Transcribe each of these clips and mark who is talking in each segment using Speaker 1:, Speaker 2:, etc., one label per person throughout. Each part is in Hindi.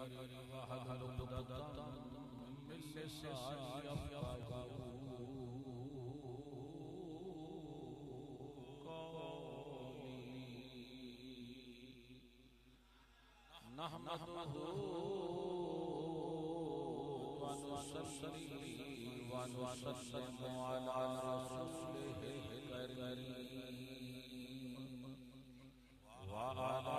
Speaker 1: वहल उक़दतम मिन लिसानी यफ़क़हू क़ौली नहमदुहु व नुसल्ली व नुसल्लिमु अला रसूलिहिल करीम व अला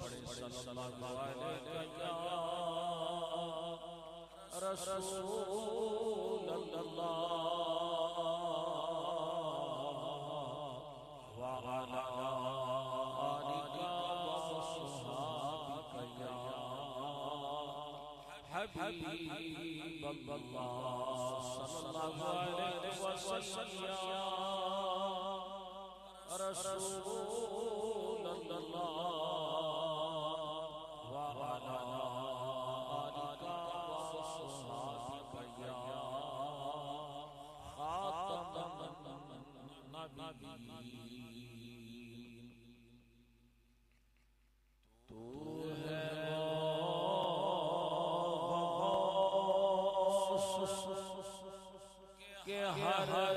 Speaker 1: पढ़े सल्लल्लाहु अलैहि रसूल अल्लाह व अला आलिका व सहाबिका या हबीब अल्लाह सल्लल्लाहु अलैहि वसल्लम रसूल अल्लाह व अला आलिका तू है के हर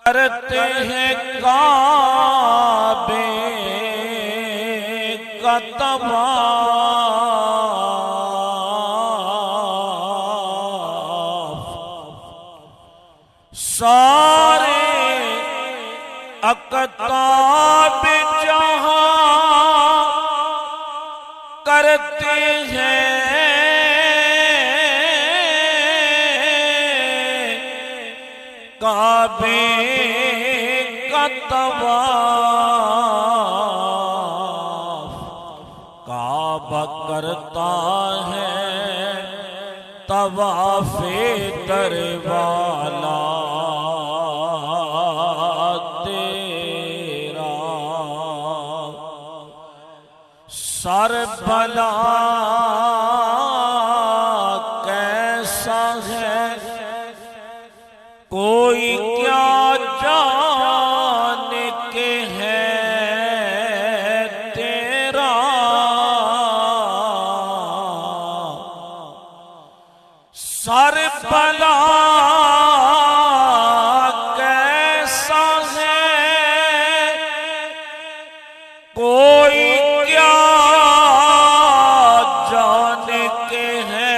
Speaker 1: करते हैं काबे का तवाफ, सारे अक़ताब जहां करते हैं काबे का तवाफ। काबा करता है तवाफे करवाला तेरा सर भला कैसा है कोई क्या जान के है तेरा सर भला कैसा है कोई क्या जान के है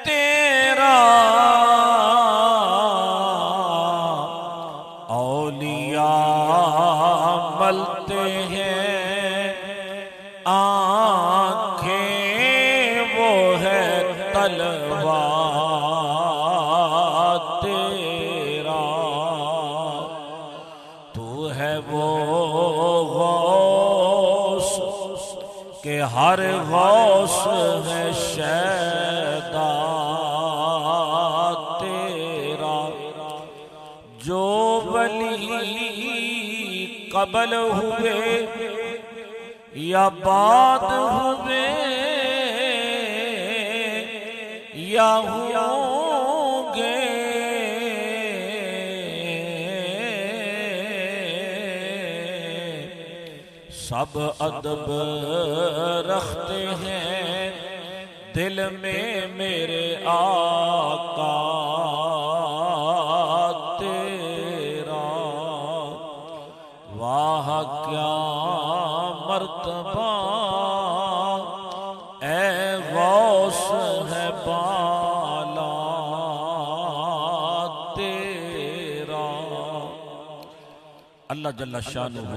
Speaker 1: तेरा औलिया मलते हैं आंखें वो है तलवा तेरा तू है वो गौस के हर गौस है शैदा तेरा जो वली कबल हुए या बाद हुए या होंगे सब अदब रखते हैं दिल में मेरे आका तेरा वाह क्या मर्तबा ए गौस है बाला तेरा। अल्लाह जल्ला शानुहु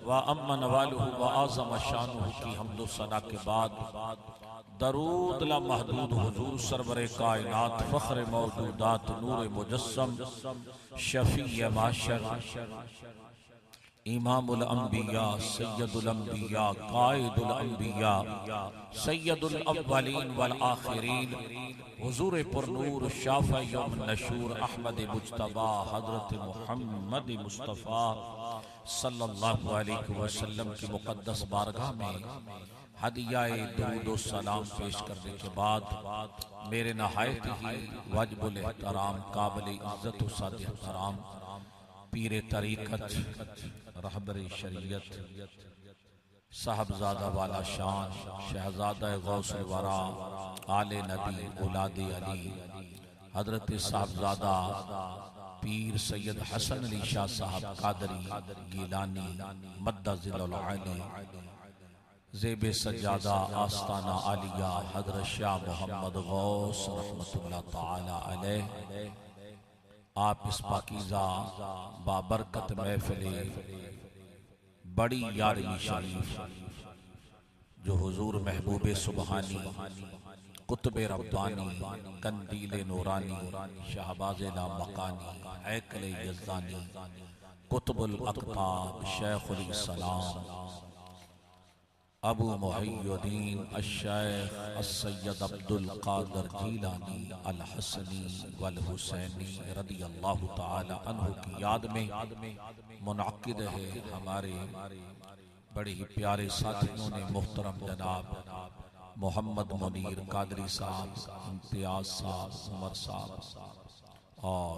Speaker 1: व अम्मन वालुहु व आज़म शानुहु की हम्दो सना के बाद दरूद ला महदूद हुजूर सरवरे कायनात फख्र मौजूदात नूर मुजस्सम शफी माशर इमामुल अंबिया सैयदुल अंबिया कायदुल अंबिया सैयदुल अव्वलीन वल आखिरीन हुजूर पुरनूर शाफ़ी यौम नशूर अहमद मुज्तबा हज़रत मुहम्मद मुस्तफ़ा सल्लल्लाहु अलैहि वसल्लम की मुक़द्दस बारगाह में हदियाए दुरूद व सलाम पेश करने के बाद मेरे नहायत ही वाजिबुल एहतराम काबिल इज़्ज़त व सादे एहतराम पीरे तरीक़त रहबरे शरीयत साहबजादा वाला शान शहजादा गौसुल वरा आले नबी औलादे अली हजरत साहबजादा पीर सैयद हसन अली शाह साहब कादरी गीलानी मद्दज़िल आली ज़ेबे सज्जादा आस्ताना आलिया हजरत शाह मोहम्मद गौस रहमतुल्लाह ताला अलैह आप इस पाकीज़ा बाबरकत महफ़िले बड़ी यारवी शरीफ जो हुजूर महबूबे सुबहानी कुतुबे रब्बानी कंदीले नूरानी शहबाज़े लामकानी ऐकले यज़दानी कुतुबुल अक़ताब शेखुल इस्लाम अबू मुहय्यिद्दीन अश-शेख अस-सय्यद अब्दुल क़ादिर जीलानी अल हसनी वल हुसैनी रदियल्लाहु ताला अन्हु की याद में मुनअक्किद है हमारे बड़े ही प्यारे साथियों ने मोहतरम जनाब मोहम्मद मुनीर कादरी साहब इम्तियाज साहब उमर साहब और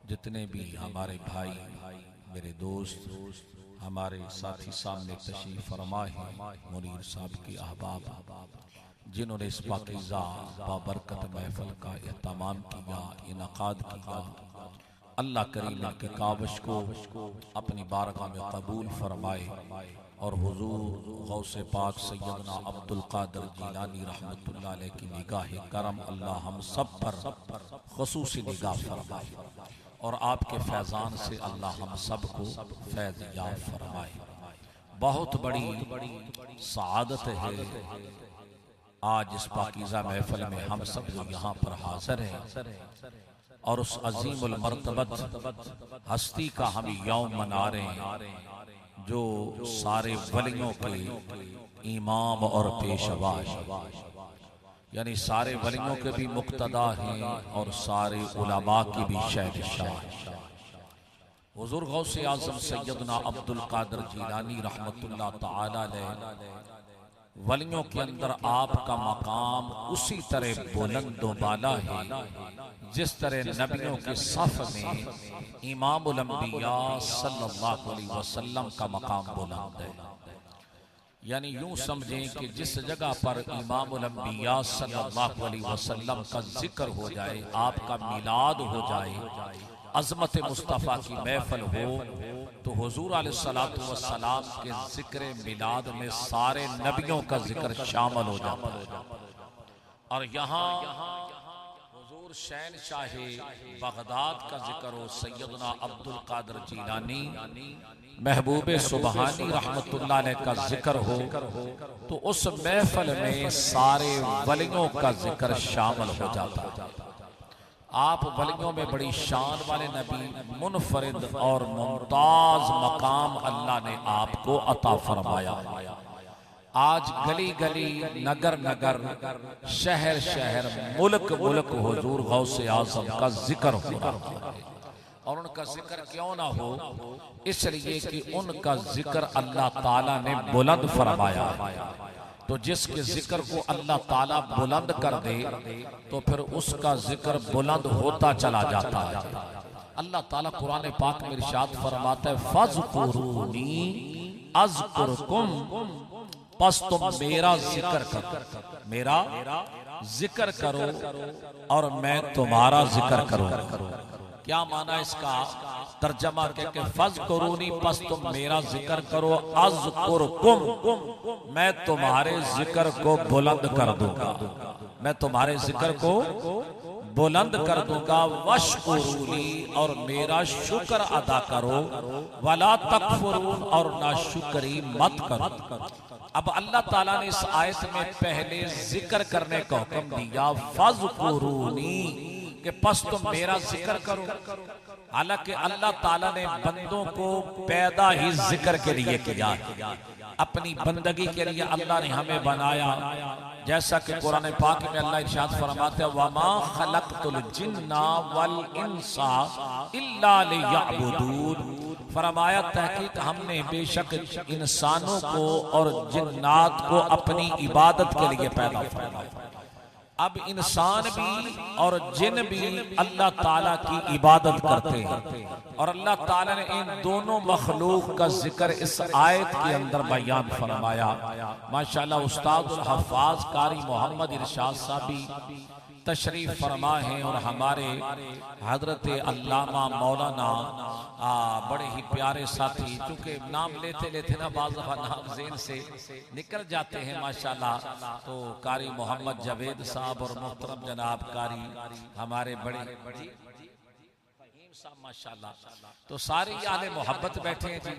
Speaker 1: जितने भी हमारे भाई मेरे दोस्त हमारे साथी सामने तशरीफ फरमा है मुनीर साहब के अहबाब जिन्होंने इस पाकीज़ा बाबरकत महफिल का एहतमाम किया इनकाद किया अल्लाह करीम के काविश को अपनी बारगाह में कबूल फरमाए और हुजूर गौसे पाक सैयदना अब्दुल कादिर जीलानी रहमतुल्लाह अलैह की निगाह करम अल्लाह हम सब पर ख़ुसूसी निगाह फरमाए और आपके फैज़ान से अल्लाह हम सब को फैज़ याब फरमाए। बहुत बड़ी सआदत है आज इस पाकीज़ा महफिल में हम सब जो यहाँ पर हाजिर हैं और उस अजीमुल मर्तबत हस्ती का हम यौम मना रहे हैं जो सारे वलियों के इमाम और पेशवा यानी सारे वलियों के भी मुक्तदा हैं और सारे उलमा की भी शहंशाह। हुजूर गौसे आज़म सैयदना अब्दुल कादिर जीलानी रहमतुल्लाह तआला अलैह, वलियों के अंदर आपका मकाम उसी तरह बुलंद व बाला है जिस तरह नबियों के सफ में इमामुल अंबिया सल्लल्लाहु अलैहि वसल्लम का मकाम बुलंद है। यानी यूं समझें कि जिस जगह पर इमामुल अंबिया सल्लल्लाहु अलैहि वसल्लम का जिक्र हो जाए, आपका मिलाद हो जाए, अज़मत मुस्तफ़ा की महफिल हो, तो हुजूर अलैहिस्सलातु वस्सलाम के जिक्र मिलाद में सारे नबियों का जिक्र शामिल हो जाता है। और यहाँ हुजूर शहंशाहे बगदाद का जिक्र हो, सैयदना अब्दुल कादिर जीलानी महबूबे सुबहानी रहमतुल्लाह अलैह का जिक्र हो, तो उस महफिल में सारे वलियों का जिक्र शामिल हो जाता है। आप वलियों में बड़ी शान वाले नबी, मुनफरिद और मुमताज मकाम अल्लाह ने आपको अता फरमाया। आज गली गली, नगर नगर, शहर शहर, मुल्क मुल्क हुजूर गौसे आज़म का जिक्र हो रहा है। और उनका जिक्र क्यों ना हो, इसलिए कि उनका जिक्र अल्लाह ताला ने बुलंद फरमाया। तो जिसके जिक्र को अल्लाह ताला बुलंद कर दे तो फिर उसका जिक्र बुलंद होता चला जाता है। अल्लाह ताला कुरान पाक में इरशाद फरमाता है, फज़कुरूनी अज़कुरकुम, बस तुम मेरा जिक्र करो, मेरा जिक्र करो और मैं तुम्हारा जिक्र करूं। क्या माना इसका? तर्जमा के फज़कुरूनी, बस तुम मेरा जिक्र करो, अज़कुरकुम, मैं तुम्हारे जिक्र को बुलंद कर दूंगा, मैं तुम्हारे जिक्र को बुलंद कर दूंगा। वशकुरूनी, और मेरा शुक्र अदा करो, वला तकफुरून, और नाशुक्री मत करो। अब अल्लाह ताला ने इस आयत में पहले जिक्र करने का हुक्म दिया, फज़कुरूनी, कि बस तुम मेरा जिक्र करो। हालांकि अल्लाह ताला ने बंदों को पैदा ही जिक्र के लिए किया, अपनी बंदगी के लिए अल्लाह ने हमें बनाया। जैसा कि कुरान पाक में अल्लाह इरशाद फरमाते हैं, वमा खलक़तुल जिन्ना वल इंसा इल्ला लियअबुदून, फरमाया तहकीक हमने बेशक इंसानों को और जिन्नात को अपनी इबादत के लिए पैदा फरमाया। अब इंसान भी और जिन भी अल्लाह ताला की इबादत करते हैं, और अल्लाह ताला ने इन दोनों मखलूक का जिक्र इस आयत के अंदर बयान फरमाया। माशाअल्लाह उस्ताद हफ़ाज कारी मोहम्मद इरशाद साहब भी तशरीफ फरमा है, और हमारे हजरत अल्लामा मौलाना बड़े ही प्यारे साथी, चूंकि नाम लेते लेते ना बाज़ दफ़ा नाम ज़हन से निकल जाते हैं माशाल्लाह, तो कारी मोहम्मद जावेद साहब और मोहतरम जनाब कारी हमारे बड़े माशाल्लाह, तो सारे आले मोहब्बत बैठे हैं जी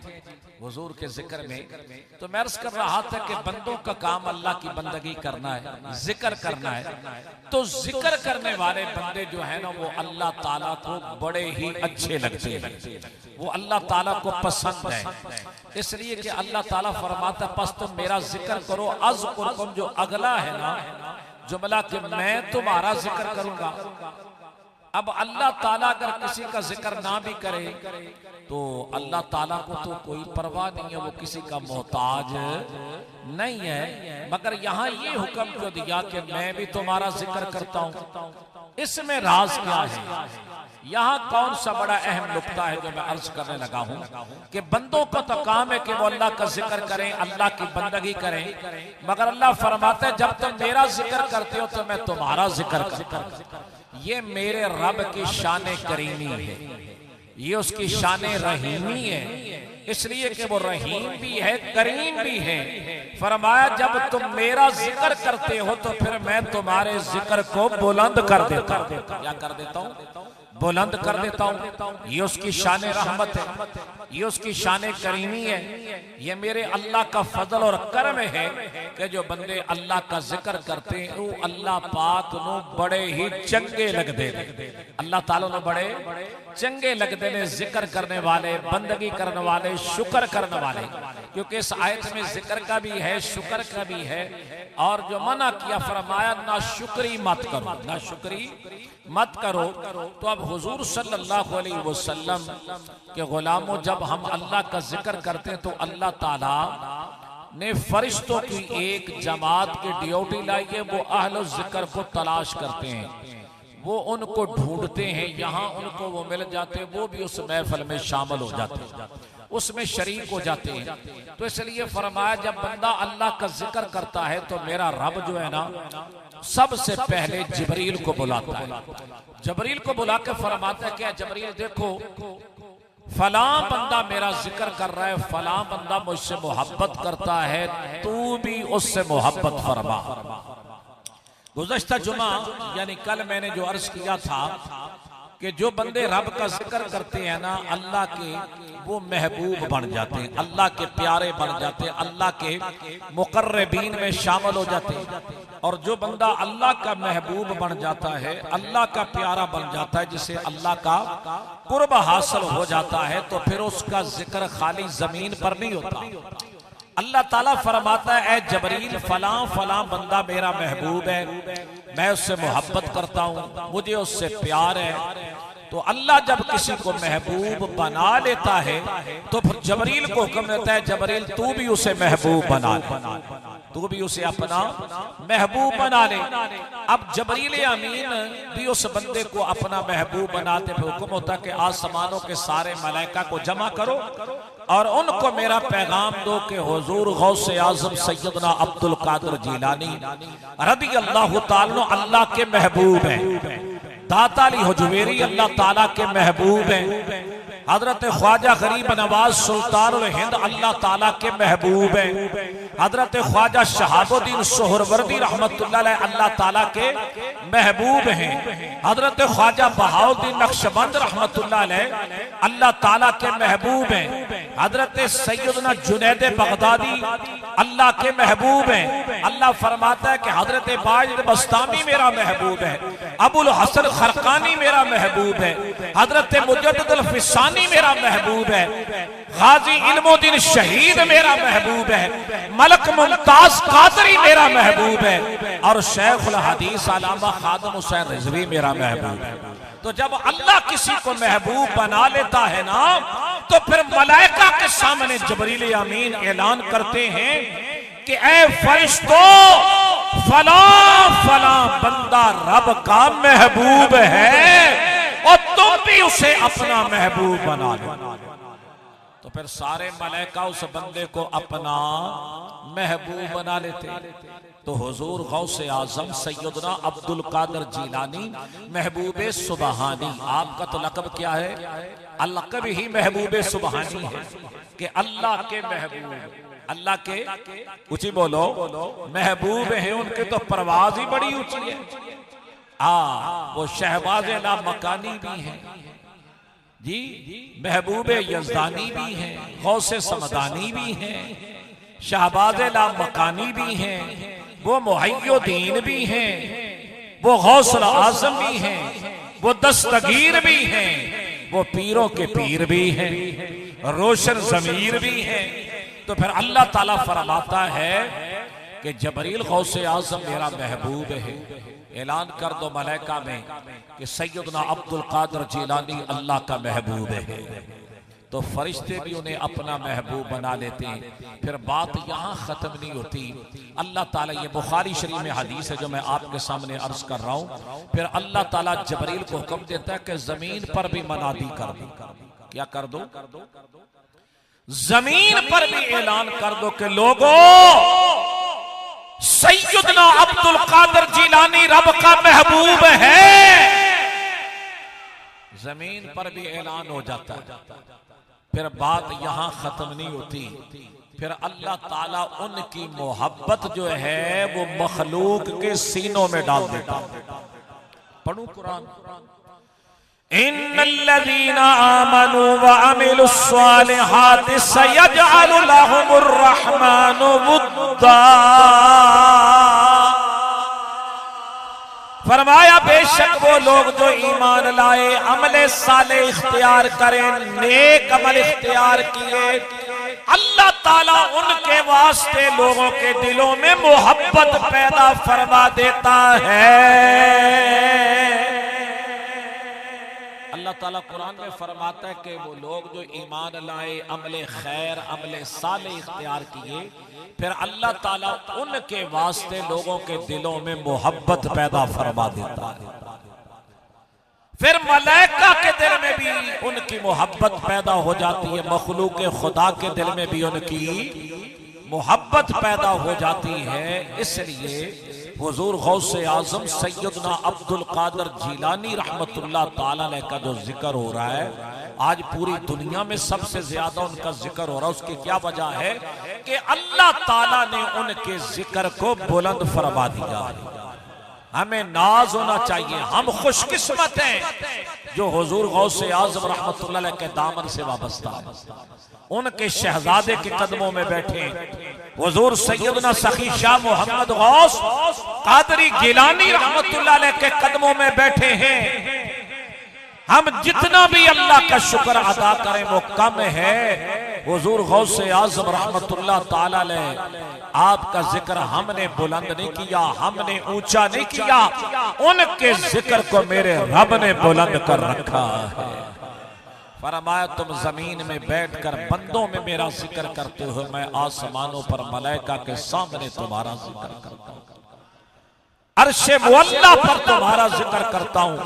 Speaker 1: हुजूर के जिक्र में। तो मैं अर्ज कर रहा था कि बंदों का काम अल्लाह की बंदगी करना है, जिक्र करना है। तो जिक्र करने वाले बंदे जो है ना, वो अल्लाह ताला को बड़े ही अच्छे लगते हैं, वो अल्लाह ताला को पसंद है। इसलिए कि अल्लाह ताला फरमाता, बस तुम मेरा जिक्र करो, अज़कुरकुम, जो अगला है ना जुमला कि मैं तुम्हारा जिक्र करूंगा। अब अल्लाह ताला अगर किसी का जिक्र ना भी करे तो अल्लाह ताला को तो कोई परवाह नहीं है, वो किसी का मोहताज नहीं है। मगर यहाँ ये हुक्म क्यों दिया कि मैं भी तुम्हारा जिक्र करता हूँ? इसमें राज क्या है? यहाँ कौन सा बड़ा अहम नुक्ता है जो मैं अर्ज करने लगा हूँ कि बंदों को तो काम है कि वो अल्लाह का जिक्र करें, अल्लाह की बंदगी करें, मगर अल्लाह फरमाता है जब तुम मेरा जिक्र करते हो तो मैं तुम्हारा जिक्र करता हूँ। ये मेरे रब की शान करीमी है, ये उसकी शान रहीमी है, इसलिए कि वो रहीम भी है, करीम भी है। फरमाया जब तुम मेरा जिक्र करते हो तो फिर मैं तुम्हारे जिक्र को बुलंद कर देता हूं। क्या कर देता हूं? बुलंद कर देता हूँ। ये उसकी शान रहमत है, ये उसकी शान करीमी है। ये मेरे अल्लाह का फजल और करम है कि जो बंदे अल्लाह का जिक्र करते हैं वो अल्लाह पाक नो बड़े ही चंगे लगते हैं। अल्लाह ताला नो बड़े चंगे लगते हैं जिक्र करने वाले, बंदगी करने वाले, शुक्र करने वाले। क्योंकि इस आयत में जिक्र का भी है, शुक्र का भी है। और जो मना किया फरमाया ना शुक्री मत करो, ना शुक्री मत करो। तो अब हुजूर सल्लल्लाहु अलैहि वसल्लम के गुलामों, जब हम अल्लाह का जिक्र करते हैं तो अल्लाह ताला ने फरिश्तों की एक जमात की ड्यूटी लाई है। वो अहल जिक्र को तलाश करते हैं, वो उनको ढूंढते हैं, यहाँ उनको वो मिल जाते हैं, वो भी उस महफिल में शामिल हो जाते हैं, उसमें शरीक हो जाते हैं। तो इसलिए फरमाया जब बंदा अल्लाह का जिक्र करता है तो मेरा रब जो है ना सबसे पहले जिब्रील को बुलाता है। जिब्रील को बुला के फरमाता है क्या जिब्रील देखो फलां बंदा मेरा जिक्र कर रहा है, फलां बंदा मुझसे मोहब्बत करता है, तू भी उससे मोहब्बत फरमा। गुज़श्ता जुमा यानी कल मैंने जो अर्ज किया था कि जो बंदे रब का जिक्र करते हैं ना अल्लाह के, वो महबूब बन जाते हैं, अल्लाह के प्यारे बन जाते हैं, अल्लाह के मुकर्रबीन में शामिल हो जाते हैं। और जो बंदा अल्लाह का महबूब बन जाता है, अल्लाह का प्यारा बन जाता है, जिसे अल्लाह का कुर्ब हासिल हो जाता है, तो फिर उसका जिक्र खाली जमीन पर नहीं होता। अल्लाह ताला फरमाता है ए जबरील फलां फलां बंदा मेरा महबूब है, मैं उससे मोहब्बत करता हूँ, मुझे उससे प्यार है। तो अल्लाह जब किसी को महबूब बना लेता है तो फिर जबरील को हुक्म देता है जबरील तू भी उसे महबूब बना ले, तू भी उसे अपना महबूब बना ले। अब जबरील अमीन भी उस बंदे को अपना महबूब बनाते फिर हुक्म होता है कि आसमानों के सारे मलाइका को जमा करो और उनको मेरा पैगाम दो कि हुजूर गौसे आजम सैयदना अब्दुल कादिर जीलानी रदी अल्लाह ताला अल्लाह के महबूब हैं, दाता अली हुजवेरी अल्लाह ताला के महबूब हैं, हजरत ख्वाजा गरीब नवाज सुल्तानुल हिंद अल्लाह ताला के महबूब हैं, हजरत ख्वाजा शहाबुद्दीन सोहरवर्दी रहमतुल्लाह अलैह अल्लाह ताला के महबूब हैं, हजरत ख्वाजा बहाउद्दीन नक्शबंद रहमतुल्लाह अलैह अल्लाह ताला के महबूब हैं, हजरत सैयदना जुनैद बगदादी अल्लाह के महबूब हैं। अल्लाह फरमाता है कि हजरत बाजिद बस्तामी मेरा महबूब है, अबुल हसन खरकानी मेरा महबूब है, हजरत मुजद्दिद अल फिसानी मेरा महबूब है, गाजी इल्मुद्दीन शहीद मेरा महबूब है, मलक मुमताज कादरी मेरा महबूब है और शेख उल हदीस अल्लामा खादिम हुसैन रिजवी मेरा महबूब है। तो जब अल्लाह किसी को महबूब बना लेता है ना तो फिर मलाइका के सामने जबरील अमीन ऐलान करते हैं कि ए फरिश्तों फला फला बंदा रब का महबूब है और तुम भी उसे अपना महबूब बना लो। तो फिर सारे मलाइका उस बंदे को अपना महबूब बना लेते। तो हुजूर गौसे आजम सैयदना अब्दुल कादिर जीलानी महबूबे सुबहानी, आपका तो लक़ब क्या है? लक़ब ही महबूबे सुबहानी है कि अल्लाह के महबूब, अल्लाह के ऊंची बोलो महबूब हैं, उनके तो परवाज ही बड़ी ऊंची है। वो शहबाज ला मकानी भी हैं जी, महबूबे यज़दानी भी हैं, गौसे समदानी भी हैं, शहबाज ला मकानी भी हैं, वो मुहय्यिद्दीन भी हैं, वो गौसुल आज़म भी हैं, वो दस्तगीर भी हैं, वो पीरों के पीर भी हैं, रोशन ज़मीर भी हैं। तो फिर अल्लाह ताला फरमाता है कि जबरील गौसे आज़म मेरा महबूब है, ऐलान कर दो मलाइका में कि सैयदना अब्दुल कादिर जीलानी अल्लाह का महबूब है। तो फरिश्ते भी उन्हें अपना महबूब बना लेते हैं। फिर बात यहाँ खत्म नहीं होती, अल्लाह ताला, ये बुखारी शरीफ में हदीस है जो मैं आपके सामने अर्ज कर रहा हूँ। फिर अल्लाह ताला जबरील को हुक्म देता है कि जमीन पर भी मनादी कर दो। क्या कर दो? जमीन पर भी ऐलान कर दो कि लोगों सैयदना अब्दुल कादिर जीलानी रब का महबूब है। जमीन पर भी ऐलान हो जाता है। फिर बात यहां खत्म नहीं होती, फिर अल्लाह ताला उनकी मोहब्बत जो है वो मखलूक के सीनों में डाल देता। पढ़ू कुरान, इन्नल्लज़ीना आमनू व अमिलुस्सालिहाति सयजअलु लहुमुर रहमानु वुद्दा। फरमाया बेशक वो लोग जो ईमान लाए, अमले साले इख्तियार करें, नेक अमल इख्तियार किए, अल्लाह ताला उनके वास्ते लोगों के दिलों में मोहब्बत पैदा फरमा देता है। अल्लाह ताला कुरान में फरमाता है कि वो लोग जो ईमान लाए, अमले खैर अमले साले इख्तियार किए, फिर अल्लाह ताला उनके वास्ते लोगों के दिलों में मोहब्बत पैदा फरमा देता है। फिर मलाइका के दिल में भी उनकी मोहब्बत पैदा हो जाती है, मखलूक खुदा के दिल में भी उनकी मोहब्बत पैदा हो जाती है। इसलिए हुजूर गौसे आजम सैयदना अब्दुल कादिर जिलानी रहमतुल्लाह ताला अलैह का जो जिक्र हो रहा है, आज पूरी दुनिया में सबसे ज्यादा उनका जिक्र हो रहा है। उसकी क्या वजह है कि अल्लाह ताला ने उनके जिक्र को बुलंद फरमा दिया। हमें नाज होना चाहिए, हम खुशकिस्मत हैं जो हुजूर गौसे आजम रहमतुल्लाह अलैह के दामन से वाबस्ता है, उनके शहजादे के कदमों में बैठे हुजूर सैयदना सखी शाह मोहम्मद गौस कादरी गिलानी रहमतुल्लाह अलैह के कदमों में बैठे हैं। हम जितना भी अल्लाह का शुक्र अदा करें वो कम है। हुजूर गौसे आजम रहमतुल्लाह ताला अलैह आपका जिक्र हमने बुलंद नहीं किया, हमने ऊंचा नहीं किया, उनके जिक्र को मेरे रब ने बुलंद कर रखा है। फरमाया तुम जमीन में बैठकर बंदों में मेरा जिक्र करते हो, मैं आसमानों पर मलाइका के सामने तुम्हारा जिक्र करता हूं, अर्शे मुअल्ला पर तुम्हारा जिक्र करता हूं,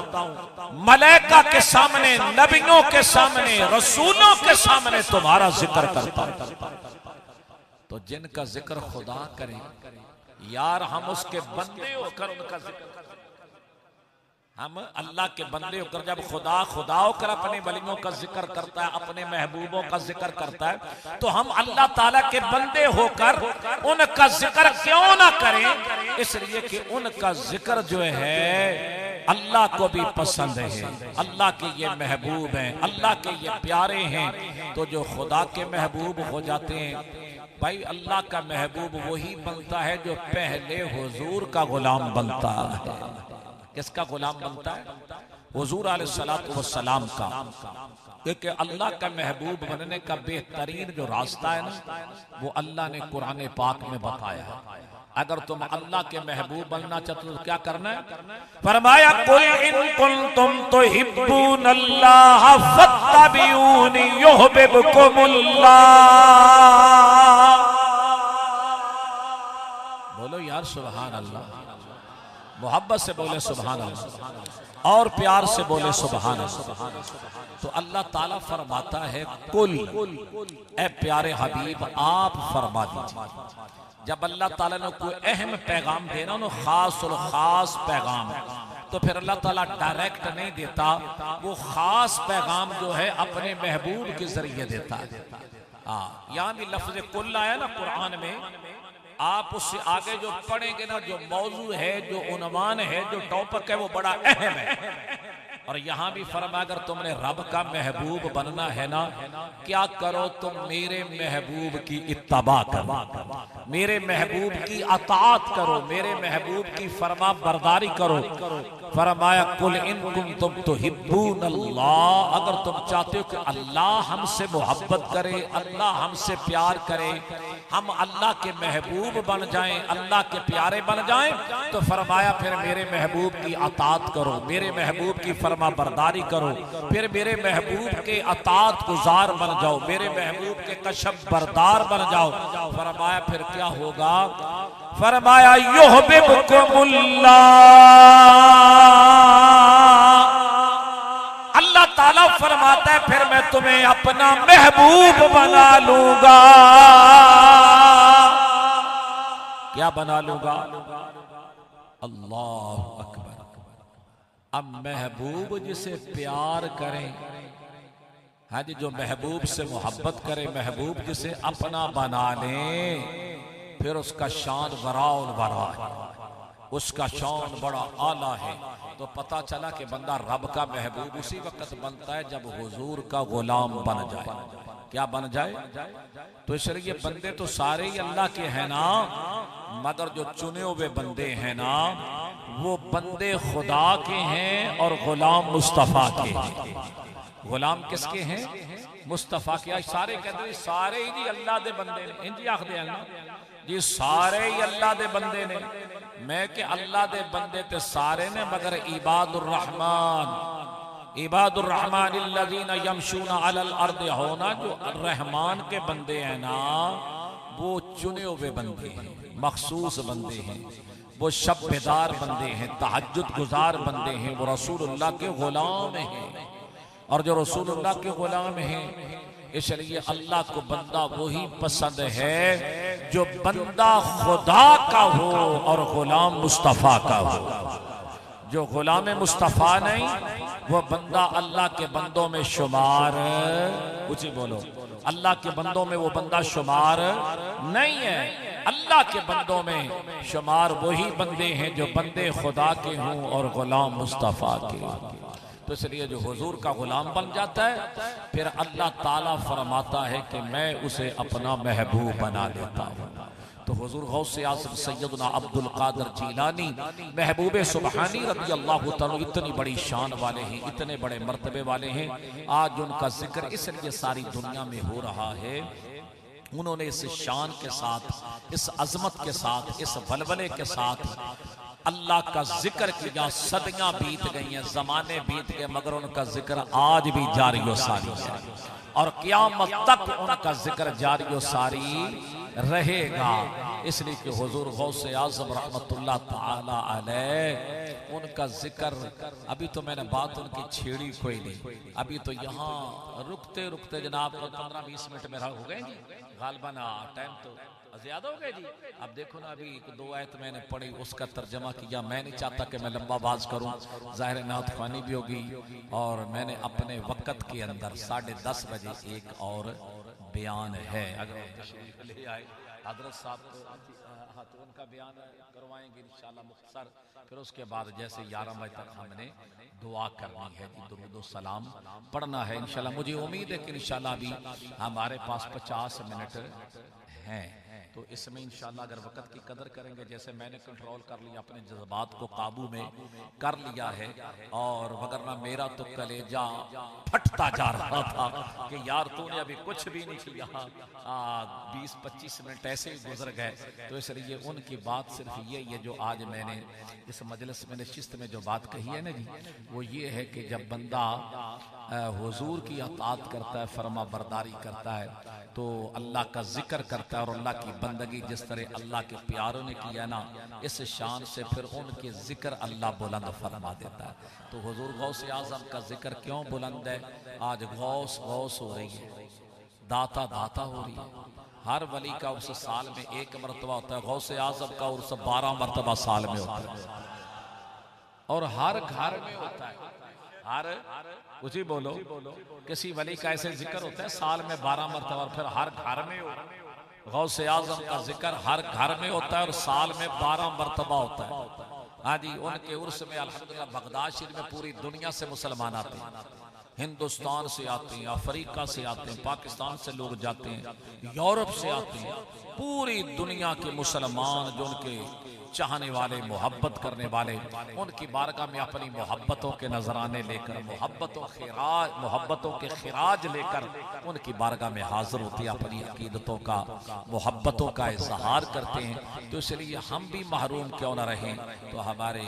Speaker 1: मलाइका के सामने, नबियों के सामने, रसूलों के सामने तुम्हारा जिक्र करता हूं। तो जिनका जिक्र खुदा करे यार, हम उसके बंदे होकर उनका जिक्र, हम अल्लाह के बंदे होकर जब खुदा खुदा होकर अपने वलियों का जिक्र करता है, अपने महबूबों का जिक्र करता है, तो हम अल्लाह ताला के बंदे होकर उनका जिक्र क्यों ना करें? इसलिए कि उनका जिक्र जो है अल्लाह को भी पसंद है, अल्लाह के ये महबूब हैं, अल्लाह के ये प्यारे हैं। तो जो खुदा के महबूब हो जाते हैं, भाई अल्लाह का महबूब वही बनता है जो पहले हुजूर का गुलाम बनता है। किसका गुलाम बनता है? हुजूर अलैहिस्सलातु वस्सलाम का। क्योंकि अल्लाह का महबूब बनने का बेहतरीन जो रास्ता है ना, वो अल्लाह ने कुरान पाक में बताया है। अगर तुम अल्लाह के महबूब बनना चाहते हो तो क्या करना है? फरमाया कुल इन कुंतुम तुहिब्बूनल्लाह फत्तबिऊनी युहिब्बुकुमुल्लाह। बोलो यार सुभान अल्लाह, मोहब्बत से बोले सुभान अल्लाह और प्यार से बोले सुभान अल्लाह। तो अल्लाह ताला फरमाता है कुल, ए प्यारे हबीब आप फरमा दीजिए। जब अल्लाह ताला ने कोई अहम पैगाम देना, उन्हें खास और खास पैगाम, तो फिर अल्लाह ताला डायरेक्ट नहीं देता, वो खास पैगाम जो है अपने महबूब के जरिए देता है। यहाँ भी लफ्ज कुल आया ना कुरान में, आप उससे आगे जो पढ़ेंगे ना, जो मौजू है, जो उन्वान है, जो टॉपिक है, वो बड़ा अहम है। और यहाँ भी फरमा अगर तुमने रब का महबूब बनना है ना, क्या करो तुम मेरे महबूब की इत्तबा करो, मेरे महबूब की अताअत करो, मेरे महबूब की फरमा बरदारी करो। फरमाया कुल इन कुंतुम तुहिब्बूनल्लाह, अगर तुम चाहते हो कि अल्लाह हमसे मोहब्बत करे, अल्लाह हमसे प्यार करे, हम अल्लाह के महबूब बन जाएं, अल्लाह के प्यारे बन जाएं, तो फरमाया फिर मेरे महबूब की अताअत करो, मेरे महबूब की फरमा बरदारी करो, फिर मेरे महबूब के अताअत गुजार बन जाओ, मेरे महबूब के कशब बरदार बन जाओ। फरमाया फिर क्या होगा? फरमाया युहिब्बुकुमुल्लाह, अल्लाह ताला फरमाता है फिर मैं तुम्हें अपना महबूब बना लूंगा। क्या बना लूंगा? अल्लाह अकबर। अब महबूब जिसे प्यार करें, हाँ जी, जो महबूब से मोहब्बत करे, महबूब जिसे अपना बना ले, फिर उसका शान वरा और वरा है। उसका शौन बड़ा आला है। तो पता चला कि बंदा रब का महबूब उसी वक्त बनता है जब हुजूर का गुलाम बन जाए। क्या बन जाए? तो इसलिए बंदे तो सारे ही अल्लाह के हैं ना, मगर जो चुने हुए बंदे हैं ना वो बंदे खुदा के हैं और गुलाम मुस्तफा के हैं। गुलाम किसके हैं? मुस्तफा के। आज सारे कहते हैं सारे ही जी अल्लाह दे बंदे ने, इंजी आखदे हैं ना जी, सारे ही अल्लाह दे बंदे ने। मैं के अल्लाह दे बंदे ते सारे ने, मगर इबादुर रहमान अल्लज़ीना यमशूना अलल अर्द होना, जो रहमान के बंदे हैं ना वो चुने हुए बंदे हैं, मखसूस बंदे हैं, वो शब बेदार बंदे हैं, तहज्जुद गुजार बंदे हैं, वो रसूलुल्लाह के गुलाम हैं। और जो रसूलुल्लाह के गुलाम हैं, इसलिए अल्लाह को बंदा वही पसंद है जो बंदा खुदा का हो और गुलाम मुस्तफा का हो। जो गुलाम मुस्तफा नहीं वो बंदा अल्लाह के बंदों में शुमार, कुछ ही बोलो, अल्लाह के बंदों में वो बंदा शुमार नहीं है। अल्लाह के बंदों में शुमार वही बंदे हैं जो बंदे खुदा के हों और गुलाम मुस्तफा के। तो इसलिए जो हुजूर का गुलाम बन जाता है फिर अल्लाह ताला फरमाता है कि मैं उसे अपना महबूब बना लेता हूँ। तो हुजूर गौसे आज़म सैयदना अब्दुल कादिर जीलानी महबूब सुबहानी रज़ी अल्लाह तआला इतनी बड़ी शान वाले हैं, इतने बड़े मर्तबे वाले हैं। आज उनका जिक्र इसलिए सारी दुनिया में हो रहा है, उन्होंने इस शान के साथ, इस अजमत के साथ, इस वलवले के साथ अल्लाह का जिक्र किया। सदियां बीत गई हैं, जमाने बीत गए, मगर उनका जिक्र आज भी जारी व सारी है और क़यामत तक उनका जिक्र जारी व सारी रहेगा। इसलिए कि हुजूर गौसे आज़म रहमतुल्लाह ताला अलैह उनका जिक्र, अभी तो मैंने बात उनकी छेड़ी कोई नहीं, अभी तो यहाँ रुकते रुकते जनाब 15-20 मिनट मेरा हो गए जी, गालबन टाइम तो ज्यादा हो गए जी। अब देखो ना, अभी 2 आयत मैंने पढ़ी, उसका तर्जमा किया। मैं नहीं चाहता कि मैं लंबा बाज करूं, ज़ाहिर नात ख़वानी भी होगी। और मैंने अपने वक़्त के अंदर 10:30 बजे एक और बयान है, अगर ले आए हजरत साहब तो उनका बयान करवाएंगे इंशाल्लाह मुख्तसर। फिर उसके बाद जैसे 11 बजे तक हमने दुआ करनी है जी, दुरूद सलाम पढ़ना है इंशाल्लाह। मुझे उम्मीद है कि इंशाल्लाह अभी हमारे पास 50 मिनट हैं, तो इसमें इंशाल्लाह अगर वक़्त की कदर करेंगे, जैसे मैंने कंट्रोल कर लिया, अपने जज्बात को काबू में कर लिया है। और वगरना मेरा तो कलेजा फटता जा रहा था कि यार तूने अभी कुछ भी नहीं किया, 20-25 मिनट ऐसे ही गुजर गए। तो इसलिए उनकी बात सिर्फ ये है जो आज मैंने इस मजलिस में नशिस्त में जो बात कही है ना जी, वो ये है कि जब बंदा हुजूर की अताअत करता है, फरमा बरदारी करता है, तो अल्लाह का जिक्र करता है और अल्लाह की बंदगी जिस तरह अल्लाह के प्यारों ने किया ना, इस शान से फिर उनके जिक्र अल्लाह बुलंद फरमा देता है। तो हुजूर गौसे आज़म का जिक्र क्यों बुलंद है? आज गौस गौस हो रही है, दाता दाता हो रही है। हर वली का उर्स साल में 1 मरतबा होता है, गौसे आज़म का उर्स 12 मरतबा साल में होता है और हर घर में होता है। हर उसी बोलो, किसी वली का ऐसे जिक्र होता है साल में 12 मरतबा, फिर हर घर में हो। गौसे आज़म का जिक्र हर घर में होता है और साल में 12 मरतबा होता है। हाँ जी, उनके उर्स में अल्हम्दुलिल्लाह बगदाद शरीफ में पूरी दुनिया से मुसलमान आते हैं, हिंदुस्तान से आते हैं, अफ्रीका से आते हैं, पाकिस्तान से लोग जाते हैं, यूरोप से आते हैं, पूरी दुनिया के मुसलमान जो उनके चाहने वाले, मोहब्बत करने वाले, उनकी बारगाह में अपनी मोहब्बतों के नजराने लेकर, मोहब्बतों के खिराज लेकर उनकी बारगाह में हाजिर होती है, अपनी अकीदतों का, मोहब्बतों का इजहार करते हैं। तो इसलिए हम भी महरूम क्यों न रहें। तो हमारे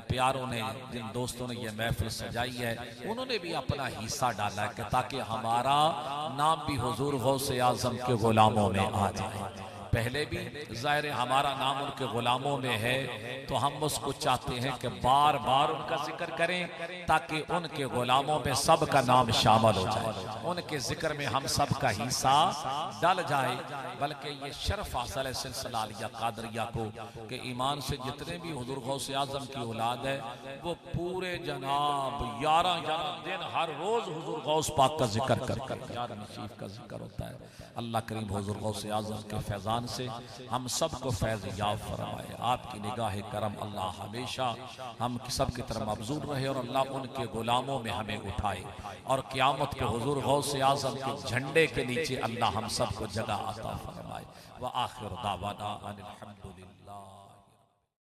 Speaker 1: प्यारों ने, जिन दोस्तों ने ये महफिल सजाई है, उन्होंने भी अपना हिस्सा डाला है ताकि हमारा नाम भी हुजूर गौसे आज़म के गुलामों में आ जाए। पहले भी ज़ाहिर हमारा नाम उनके गुलामों में है, तो हम उसको चाहते हैं कि बार बार उनका जिक्र करें ताकि उनके गुलामों में सब का नाम शामिल हो जाए, उनके जिक्र में हम सब का हिस्सा डल जाए। बल्कि ये शर्फ हासिल है सिलसिला अलिया कादरिया को कि ईमान से जितने भी हुजूर गौसे आज़म की औलाद है वो पूरे जनाब 11 दिन हर रोज हुजूर गौस पाक का जिक्र कर 11 नशीफ का जिक्र होता है। अल्लाह करीम हुजूर गौसे आज़म के फैजान फैजान से हम सबको फैज़ याब फरमाए। आपकी निगाह करम अल्लाह हमेशा हम सब की तरफ मबजूर रहे और अल्लाह उनके गुलामों में हमें उठाए और क़यामत को हुजूर गौसे आज़म के झंडे के नीचे अल्लाह हम सबको जगह अता फरमाए। व आखिर दावाना अनिल हम्दुलिल्लाह।